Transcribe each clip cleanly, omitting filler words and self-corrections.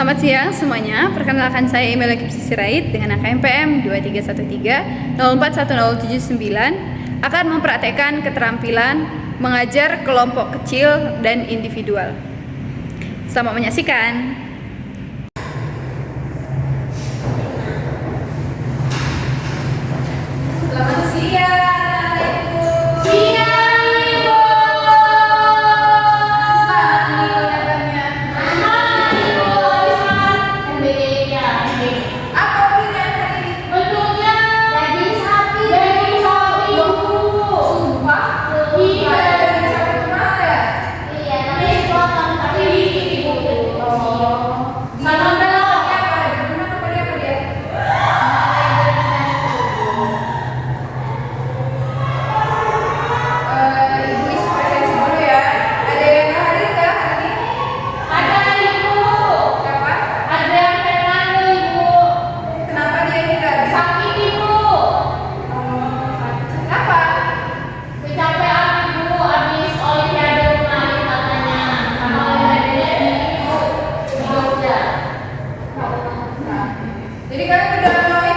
Selamat siang semuanya, perkenalkan saya Email Kipsi Sirait dengan angka MPM 2313-041079 akan mempraktekkan keterampilan mengajar kelompok kecil dan individual. Selamat menyaksikan. Selamat siang. Jadi kalian udah mau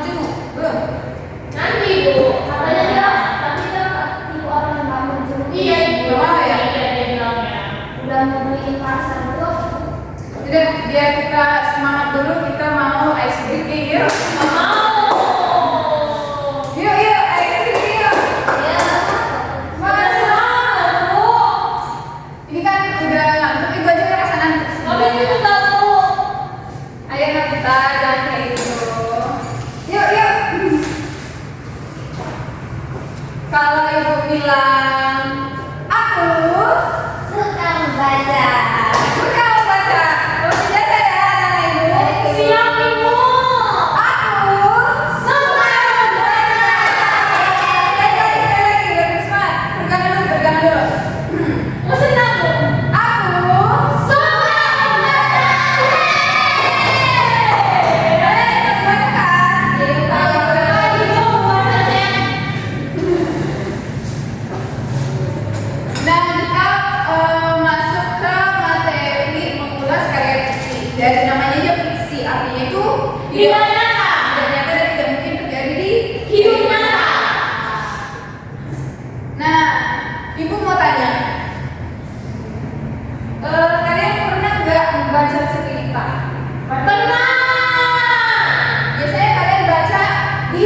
jenguk belum? Nanti Bu, katanya dia, tapi dia tipe orang yang nggak mau jenguk. Iya Ibu, ya? Dia bilangnya udah mau beliin pasar Bu. Jadi biar kita semangat dulu, kita mau ice breaking yuk. Yuk ice breaking yuk. Iya. Masa Bu? Ini kan udah ngantuk, ibu aja ke sana. Tapi itu nggak Bu. Ayo kita jalan kayak gitu. Yuk. Kalau ibu bilang aku Suka membaca. suka membaca, berbicara ya anak ibu. Siap Ibu. Aku Suka membaca. sekali lagi biar semangat. Pegangan dulu. Mesin aku. Aku Suka membaca. Dan kita masuk ke materi mengulas karya fiksi. Dari namanya aja fiksi, artinya itu Tidak nyata. tidak nyata dan tidak mungkin terjadi di Hidup nyata. Nah, ibu mau tanya, kalian pernah nggak membaca cerita? Pernah. Biasanya kalian baca di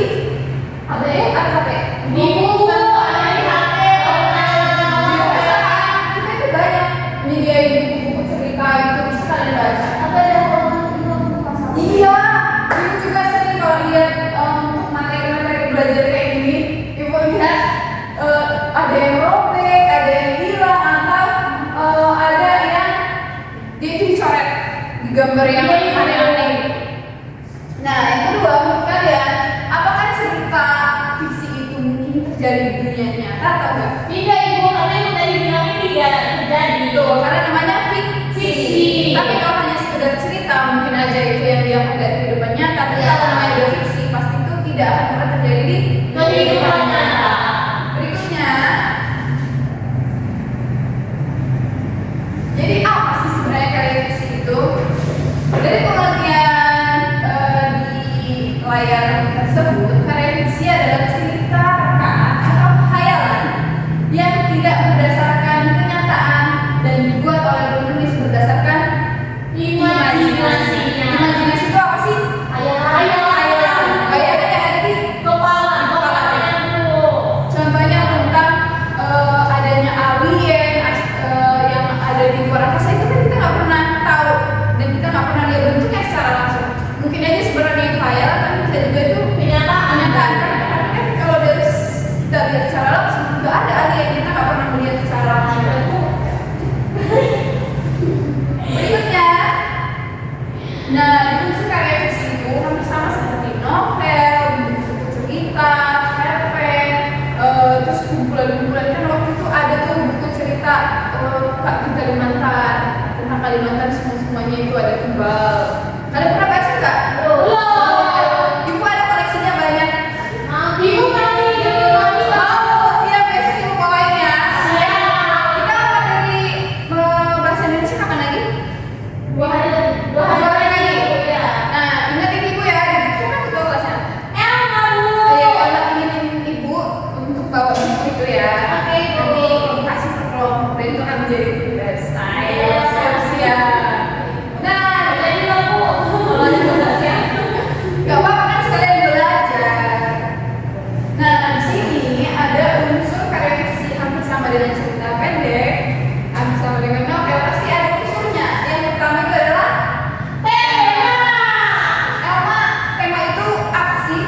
HP atau HP? Di buku, ada di HP, Kita itu banyak menyediain buku-buku cerita gitu, bisa kalian baca. apa ada orang buku pasal? Iya, ibu juga sering kalau lihat untuk materi-materi belajar kayak gini, ibu lihat ada yang robek, ada yang hilang, atau ada yang dia itu dicoret di gambar yang aneh-aneh. Nah, yang kedua, menurut kalian, apakah cerita fiksi itu mungkin terjadi di dunia nyata atau enggak? Tidak Ibu, karena yang tadi bilangnya tidak terjadi. Tuh, karena namanya fiksi. Fiksi. Tapi kalau hanya sekedar cerita, mungkin aja itu yang diangkat dari kehidupan nyata. Tapi kalau namanya udah fiksi, pasti itu tidak akan pernah terjadi di Kehidupan nyata. Berikutnya, jadi apa sih sebenarnya karya fiksi itu? Dari pengertian di layar tersebut, karya fiksi adalah cerita rekaan atau khayalan yang tidak berdasarkan kenyataan dan dibuat oleh penulis berdasarkan imajinasi. Imajinasinya. Imajinasi itu apa sih? Hayalan. Bayangan yang ada di Kepalanya Bu. contohnya tentang adanya alien yang ada di luar angkasa, itu kan kita nggak pernah tahu dan kita nggak pernah lihat bentuknya secara langsung. Mungkin aja sebenarnya itu khayalan, tapi bisa juga itu Kenyataan. Tapi kan kalau dari kita lihat secara langsung nggak ada alien, kita nggak pernah melihat secara langsung. Berikutnya, nah itu karya fiksi itu hampir sama seperti novel, buku cerita, cerpen, terus kumpulan-kumpulan. Kan waktu itu ada tuh buku cerita Kak di Kalimantan, tentang Kalimantan semuanya itu ada tebal. Kalian pernah baca nggak? Belum. Ibu ada koleksinya banyak. Ibu kami Oh iya, besok ibu bawain ya. Siap. Kita materi bahasa Indonesia kapan lagi? 2 hari dengan cerita pendek, sama dengan novel, pasti ada unsurnya. Yang pertama itu adalah Tema. tema itu apa sih?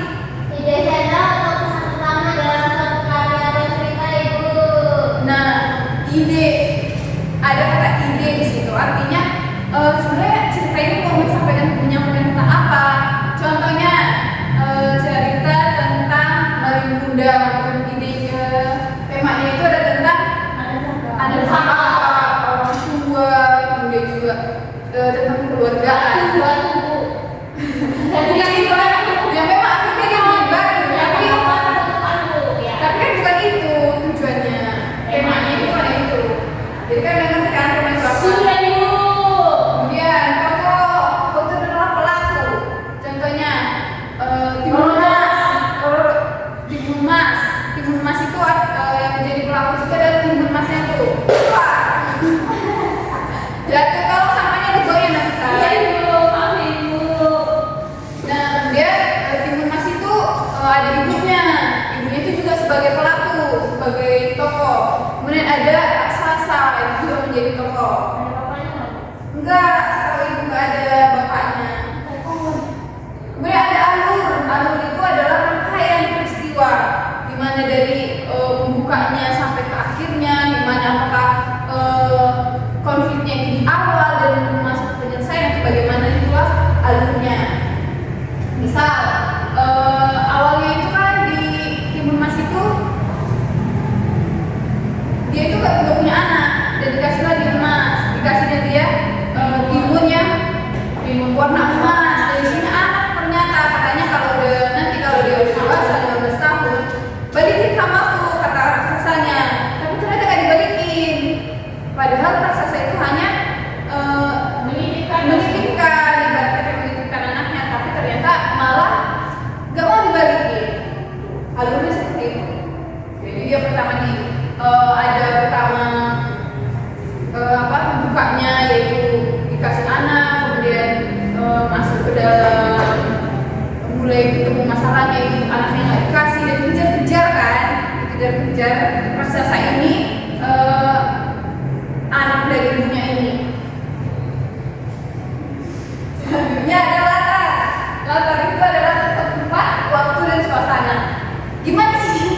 Ide channel atau pesan utama dalam suatu karya atau cerita itu. Nah, ide, ada kata ide di situ. Artinya sebenarnya cerita ini mau menyampaikan tentang apa? Contohnya cerita tentang Malin Kundang. Ide temanya itu ada tentang ada orang tua, kemudian juga tentang keluargaan. Buat buku. Bukan itu lah, yang memang akhirnya dia menyebar, tapi kan bukan itu tujuannya. Temanya itu bukan itu. Jadi kan dengan kan tema itu apa? Sudah ibu. Kemudian foto adalah pelaku. Contohnya Timun Mas. Timun Mas. Timun Mas itu yang menjadi pelaku itu adalah Timun Masnya tuh. Wah. Jatuh kalau sampahnya digoyang nanti kan. Iya ibu, maaf ibu. Nah, kemudian Timun Mas itu ada ibunya. Ibunya itu juga sebagai pelaku, sebagai tokoh. Kemudian ada raksasa, itu juga menjadi tokoh. Ada bapaknya nggak? Enggak, kalau ibu nggak ada bapaknya. Kemudian ada alur. Alur itu adalah rangkaian peristiwa, di mana dari pembukanya sampai ke akhirnya, di mana apakah konfliknya di awal dan masuk ke penyelesaian atau bagaimana, itulah alurnya. Misal awalnya itu kan di Timun Mas itu dia itu gak punya anak dan dikasihlah dia emas, dikasihnya dia timun yang warna emas. Dari sini anak ternyata katanya kalau dia udah dewasa 15 tahun balikin sama aku, kata raksasanya. Tapi ternyata gak dibalikin, padahal raksasa itu hanya menitipkan ibaratnya menitipkan anaknya, tapi ternyata malah gak mau dibalikin. Alurnya seperti itu. Jadi dia pertama ada pertama bukanya yaitu dikasih anak, kemudian masuk ke dalam, mulai ketemu masalahnya, itu anaknya nggak dikasih dan dikejar-kejar kan, dikejar-kejar raksasa ini, anak dari ibunya ini. Selanjutnya ada latar. Latar itu adalah tempat, waktu dan suasana. Gimana sih?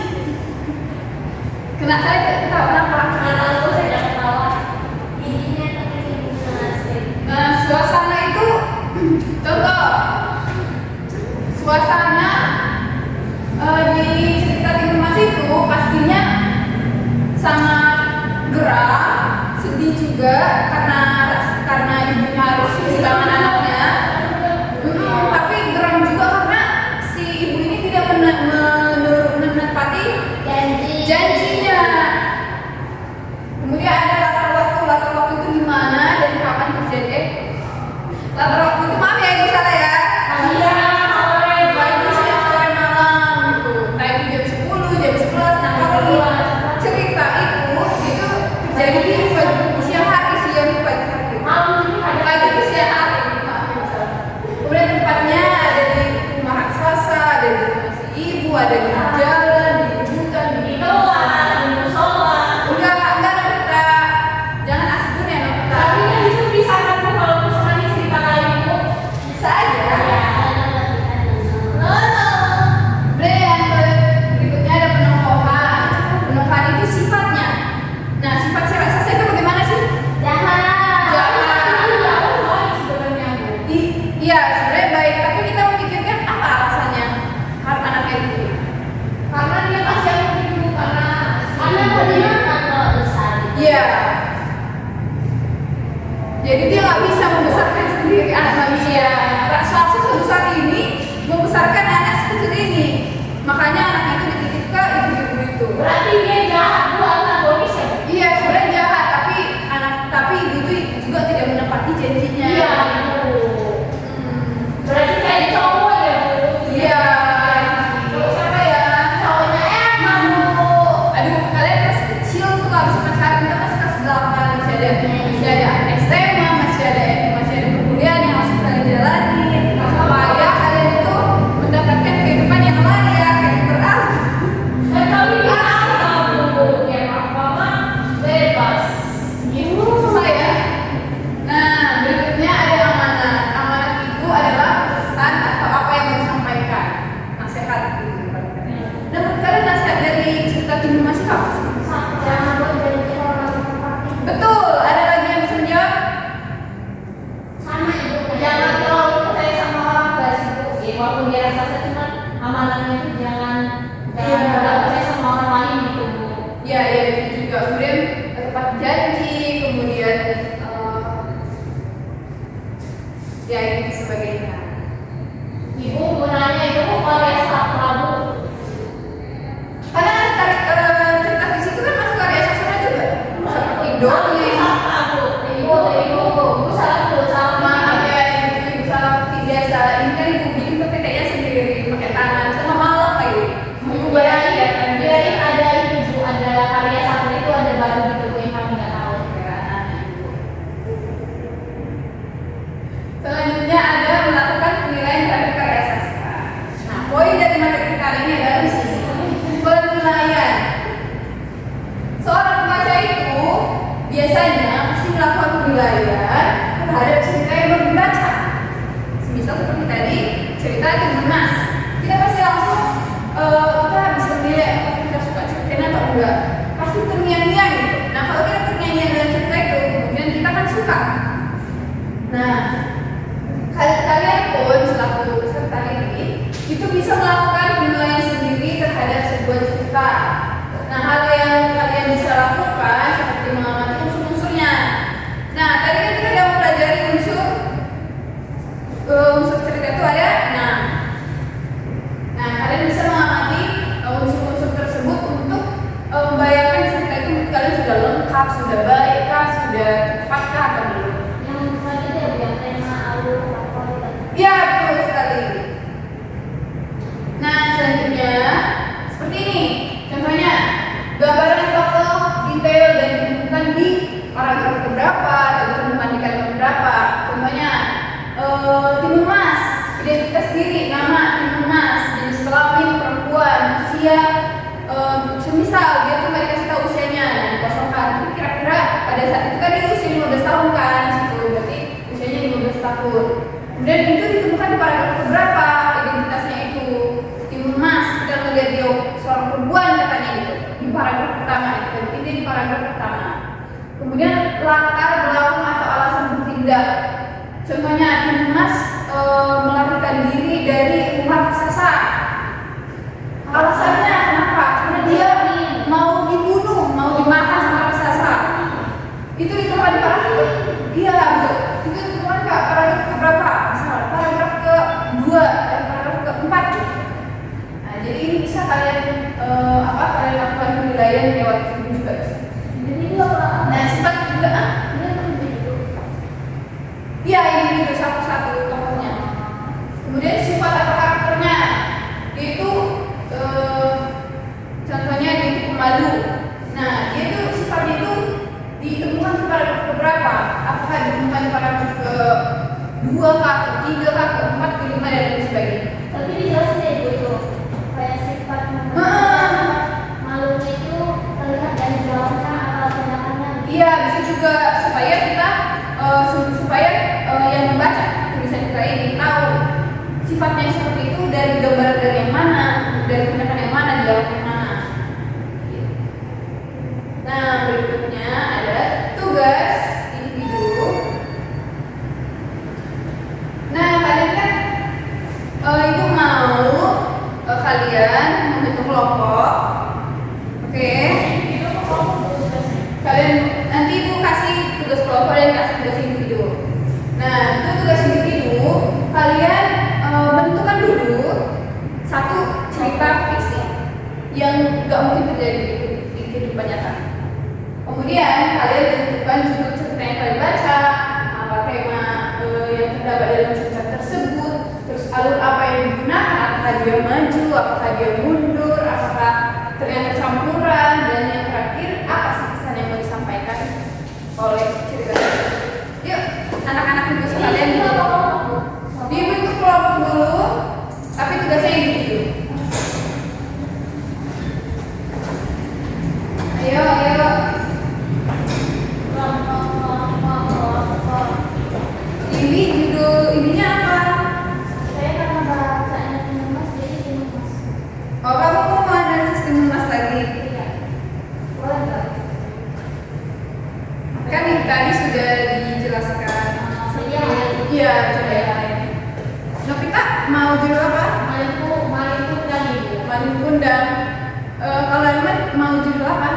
Kenapa saya ketawa? Kenapa? Aku saya ketawa. Giginya tapi gimana? Nah, suasana itu contoh suasana di cerita Timun Mas itu pastinya sangat geram, sedih juga karena ibunya harus kehilangan anaknya. Tapi geram juga karena si ibu ini tidak menepati janjinya. Kemudian ada latar waktu itu di mana dan kapan terjadi. Latar waktu itu maaf ya ibu salah ya. Pagi, siang, sore, malam gitu. Nah itu jam 10, jam 11. Nah kalau cerita itu terjadi di siang hari, pagi hari. Pagi ke siang hari. Maaf ya salah. Kemudian tempatnya ada di rumah raksasa, ada di rumah si ibu, ada di jalan, di hutan, di bawah. karya sastra Bu. Karena cerita fiksi itu kan masuk karya sastra juga. Seperti dongeng. Sastra Bu. Ibu salah Bu, salah. Maaf ya, ibu salah biasa. Ini kan ibu bikin PPT-nya sendiri pakai tangan. Sama malam lagi. Ibu bayangin Biarin ada itu Bu, ada karya sastra itu ada baru gitu Bu, yang kami nggak tahu sekarang. Selanjutnya ada melakukan penilaian terhadap karya sastra. Nah, poin dari materi kali ini adalah di sini. Penilaian. Seorang pembaca itu biasanya mesti melakukan penilaian terhadap cerita yang baru dibaca. Misal seperti tadi cerita Timun Mas. Kita pasti langsung kita bisa menilai apakah kita suka ceritanya atau enggak. Pasti terngiang-ngiang gitu. Nah, kalau kita terngiang-ngiang dengan cerita itu, kemudian kita akan suka. Nah, kalian pun selaku peserta ini itu bisa melakukan penilaian sendiri terhadap sebuah cerita. Nah, hal yang kalian bisa lakukan seperti mengamati unsur-unsurnya. Nah, tadi kan kita sudah mempelajari unsur cerita itu ada 6. Nah, kalian bisa mengamati unsur-unsur tersebut untuk membayangkan cerita itu kalian sudah lengkap, sudah baik, sudah tepatkah atau belum. Yang selanjutnya Bu, yang tema alur favorit. Ya, betul sekali. Nah, selanjutnya seperti ini. Contohnya, gambaran tokoh detail dan ditemukan di paragraf keberapa atau ditemukan di kalimat berapa. Contohnya, Timun Mas, identitas diri, nama Timun Mas, jenis kelamin perempuan, usia, semisal dia tuh nggak dikasih tahu usianya, nah dikosongkan. Tapi kira-kira pada saat itu kan dia usia 15 tahun kan, gitu. Berarti usianya 15 tahun. Kemudian itu ditemukan di paragraf keberapa identitasnya itu Timun Mas, kita melihat dia seorang perempuan katanya gitu di paragraf pertama itu, ini di paragraf pertama. Kemudian latar belakang atau alasan bertindak, contohnya Timun Mas melarikan diri dari rumah raksasa. Alasannya kenapa? Karena dia mau dibunuh, mau dimakan sama raksasa. Itu ditemukan di paragraf, iya betul. Itu ditemukan ke paragraf keberapa? Misalnya paragraf ke-2 dan paragraf ke-4 gitu. Nah, jadi ini bisa kalian kalian lakukan penilaian lewat sini juga. Jadi itu apa? Nah, sifat juga iya, ini juga satu-satu tokohnya. Kemudian sifat atau karakternya itu contohnya dia itu pemalu. Nah, dia itu sifatnya itu ditemukan di paragraf keberapa? Apakah ditemukan di paragraf ke-2 kah, ke-3 kah, ke-4, ke-5 dan lain sebagainya. Tapi dijelasin deh Bu itu kayak sifat malunya itu terlihat dari jawabnya atau tindakannya. Iya, bisa juga supaya kita yang membaca tulisan kita ini tahu sifatnya seperti itu dari gambaran dari yang mana, dari tindakan yang mana, dialog yang mana. Nah, berikutnya ada tugas individu. Nah, kalian kan ibu mau kalian membentuk kelompok. Oke. Kalian nanti ibu kasih tugas kelompok dan kasih tugas individu. Nah, itu tugas individu kalian bentukkan dulu satu cerita fiksi yang nggak mungkin terjadi di kehidupan nyata. Kemudian kalian tentukan judul cerita yang kalian baca, apa tema yang terdapat dalam cerita tersebut, terus alur apa yang digunakan, apakah dia maju, apakah dia mundur, apakah ternyata campuran, dan yang terakhir apa sih pesan yang mau disampaikan oleh cerita tersebut. Yuk, anak-anak itu sekalian dibentuk kelompok dulu, tapi tugasnya individu. Ayo. Ini judul ininya apa? Saya karena bacanya Timun Mas jadi Timun Mas. Oh, kamu mau analisis Timun Mas lagi? Iya. Boleh nggak? Kan ini tadi sudah dijelaskan. Iya, coba yang lain. Novita mau judul apa? Malin Kundang Ibu. Malin Kundang. Kalau Ahmad mau judul apa?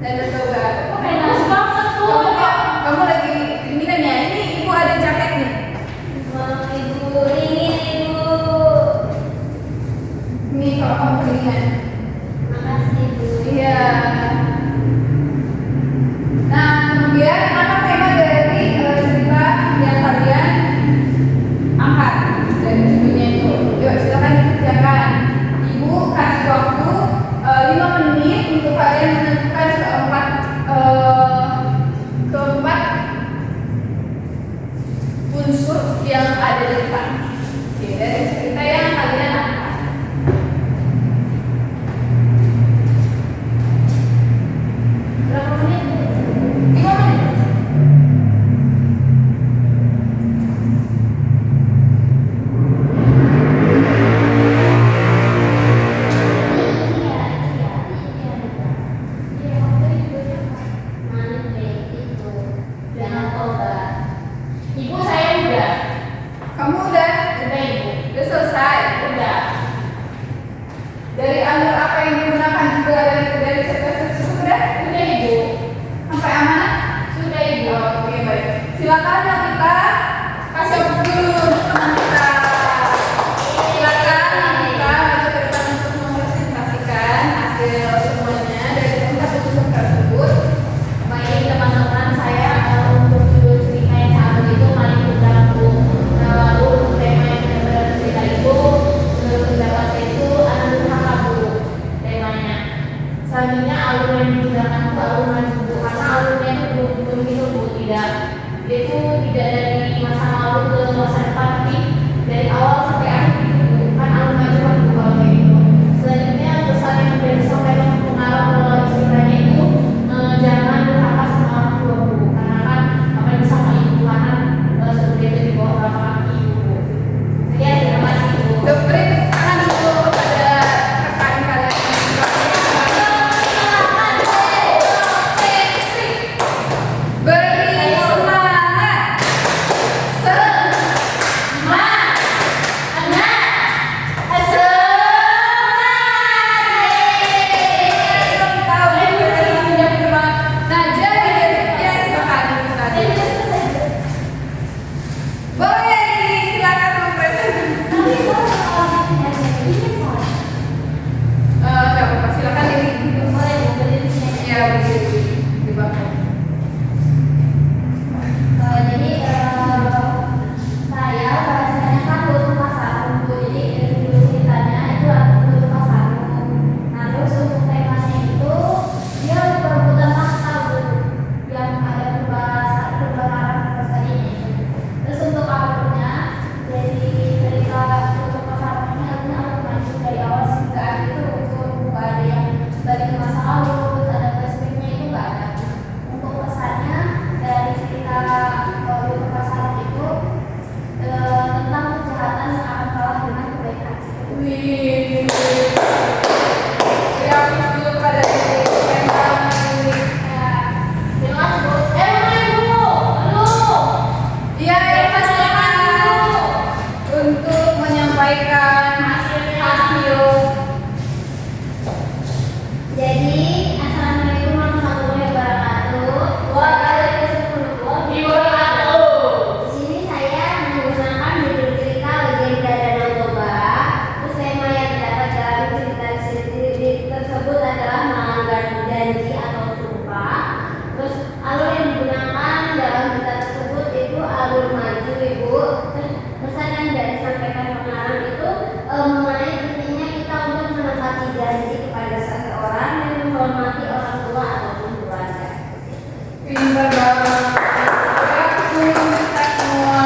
Dan Toga. Bagus banget tuh. Kamu lagi dinginan ya? Ini ibu ada jaket nih. Ibu dingin Ibu. Berapa menit? 5 menit. Ibu saya udah. Kamu udah? Udah ibu. Udah selesai? Udah. Dari alur apa yang digunakan juga dari cerdas tersebut udah? Udah ibu. Sampai aman? Sudah ibu. Oke, baik. Silakan yang kita kasih hapus dulu untuk teman kita. Silakan yang kita baca ke depan untuk mempresentasikan hasil semuanya dari tempat tulisan tersebut. Baik teman-teman, saya untuk judul cerita yang satu itu paling mudah bu. Lalu tema yang benar-benar cerita itu menurut pendapat saya itu anu durhaka bu temanya. Selanjutnya alur yang digunakan itu alur maju bu, karena alurnya itu belum begitu bu, tidak. Dia itu tidak dari masa lalu ke masa depan, tapi dari awal sampai akhir gitu bu. Kan alur maju kan bu kalau kayak gitu. Selanjutnya pesan yang sudah disampaikan pengarang melalui ceritanya itu jangan durhaka sama orang tua bu, karena kan apa yang sama ibu kanan seperti itu di bawah orang laki ibu. Sekian, terima kasih ibu. Beri tepuk tangan dulu kepada rekan kalian yang sudah beri semangat. Nah, jadi berikutnya silakan Ibu tadi. Boleh silakan mempresentasikan. Nggak apa-apa, silakan ini. Ya, bisa dibaca. Jadi saya bahasanya kan untuk pasar bu, jadi dulu ceritanya itu untuk pasar. Nah terus untuk temanya itu dia perebutan tahta bu, yang ada perubahan tadinya. Terus untuk alurnya dari cerita untuk pasar ini alurnya maju dari awal hingga akhir itu nggak ada yang balik ke masa lalu, terus ada flashbacknya itu nggak ada. Untuk pesannya dari cerita untuk pasaran itu tentang kejahatan yang akan kalah dengan kebaikan. Wih. Ya, aku dulu pada tema ini. Terima kasih bu. Mana ibu? Halo. Iya, ya, silakan untuk menyampaikan hasil. Jadi assalamualaikum warahmatullahi wabarakatuh. Waalaikumsalam. Di sini saya menggunakan judul cerita Legenda Danau Toba. Terus tema yang dapat dalam cerita tersebut adalah melanggar janji atau sumpah. Terus alur yang digunakan dalam cerita tersebut itu alur maju ibu. Terus pesan yang disampaikan pengarang itu mengenai pentingnya kita untuk menepati janji kepada seseorang dan menghormati orang tua ataupun keluarga. Pintar banget. Ya, kita semua.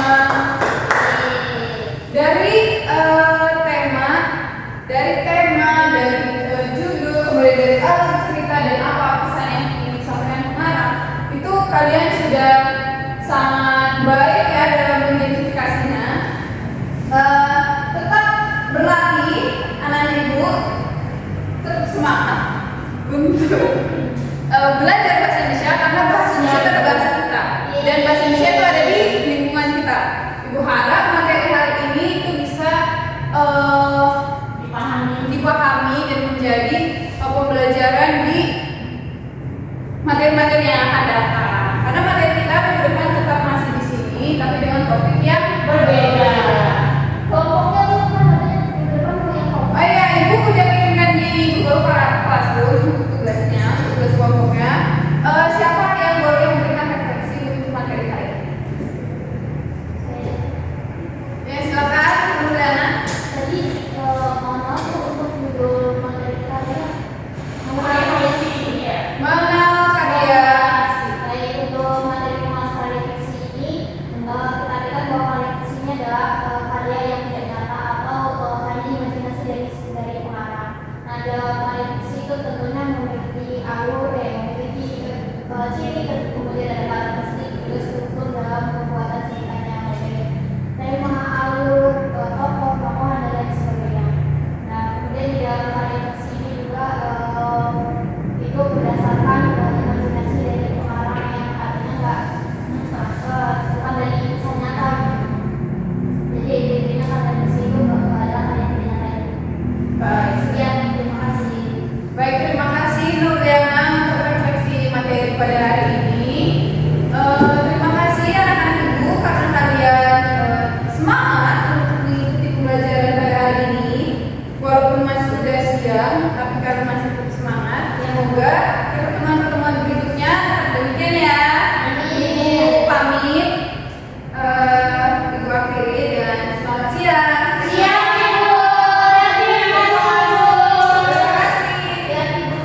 Dari tema, dari judul, mulai dari alur cerita dan apa pesan yang ingin disampaikan pengarang, itu kalian sudah sangat baik ya dalam mengidentifikasinya. Tetap berlatih anak-anak ibu, tetap semangat untuk belajar bahasa Indonesia, karena bahasa Indonesia itu adalah bahasa kita dan bahasa Indonesia itu ada di lingkungan kita. Ibu harap materi hari ini itu bisa dipahami dan menjadi pembelajaran di materi-materi yang akan datang. Karena materi kita minggu depan tetap masih di sini, tapi dengan topik yang berbeda. Kelompoknya tuh kan katanya di depan punya kelompok. Oh iya, ibu udah kirimkan di Google Classroom untuk tugasnya, tugas kelompoknya. Siapa yang boleh memberikan refleksi untuk materi hari ini? Ya, silakan, Bu Dana. Jadi mohon maaf Bu, untuk judul materi kita ya. Mengenal karya. Baik, untuk materi pemasaran refleksi ini kita katakan bahwa refleksinya adalah karya yang tidak nyata atau hanya imajinasi dari pengarang. Nah, dalam refleksi itu tentunya memiliki alur, memiliki pada hari ini. Terima kasih anak-anak ibu karena kalian semangat untuk mengikuti pembelajaran pada hari ini. Walaupun masih sudah siang, tapi kalian masih tetap semangat. Semoga pertemuan-pertemuan berikutnya tetap demikian ya. Ibu pamit. Ibu akhiri dan selamat siang. Siap, Ibu. Terima kasih. Siap, Ibu.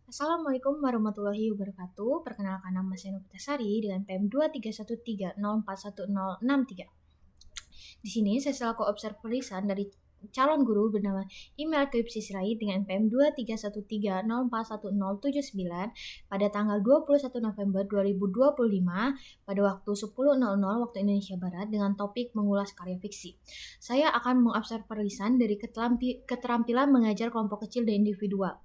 Assalamualaikum warahmatullahi wabarakatuh. Perkenalkan, nama saya Novita Sari dengan PM 23130411063. Di sini saya selaku observer lisan dari calon guru bernama Email Kuyup Sisirait dengan PM 23130411079 pada tanggal 21 November 2025 pada waktu 10.00 waktu Indonesia Barat dengan topik mengulas karya fiksi. Saya akan mengobserver lisan dari keterampilan mengajar kelompok kecil dan individual.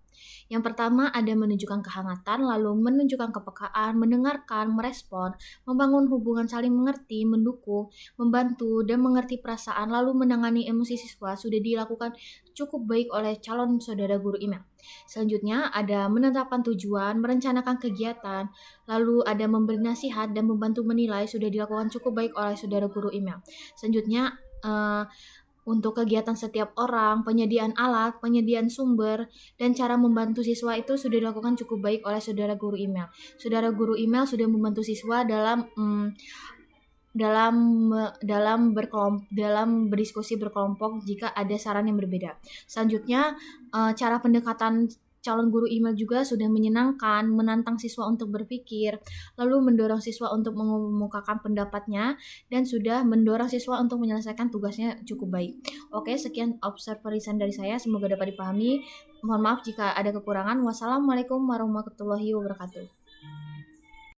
Yang pertama ada menunjukkan kehangatan, lalu menunjukkan kepekaan, mendengarkan, merespon, membangun hubungan saling mengerti, mendukung, membantu, dan mengerti perasaan, lalu menangani emosi siswa sudah dilakukan cukup baik oleh calon saudara guru email. Selanjutnya ada menetapkan tujuan, merencanakan kegiatan, lalu ada memberi nasihat dan membantu menilai sudah dilakukan cukup baik oleh saudara guru email. Selanjutnya untuk kegiatan setiap orang, penyediaan alat, penyediaan sumber, dan cara membantu siswa itu sudah dilakukan cukup baik oleh saudara guru email. Saudara guru email sudah membantu siswa dalam berdiskusi berkelompok jika ada saran yang berbeda. Selanjutnya, cara pendekatan calon guru email juga sudah menyenangkan, menantang siswa untuk berpikir, lalu mendorong siswa untuk mengemukakan pendapatnya, dan sudah mendorong siswa untuk menyelesaikan tugasnya cukup baik. Oke, sekian observer lisan dari saya, semoga dapat dipahami. Mohon maaf jika ada kekurangan. Wassalamualaikum warahmatullahi wabarakatuh.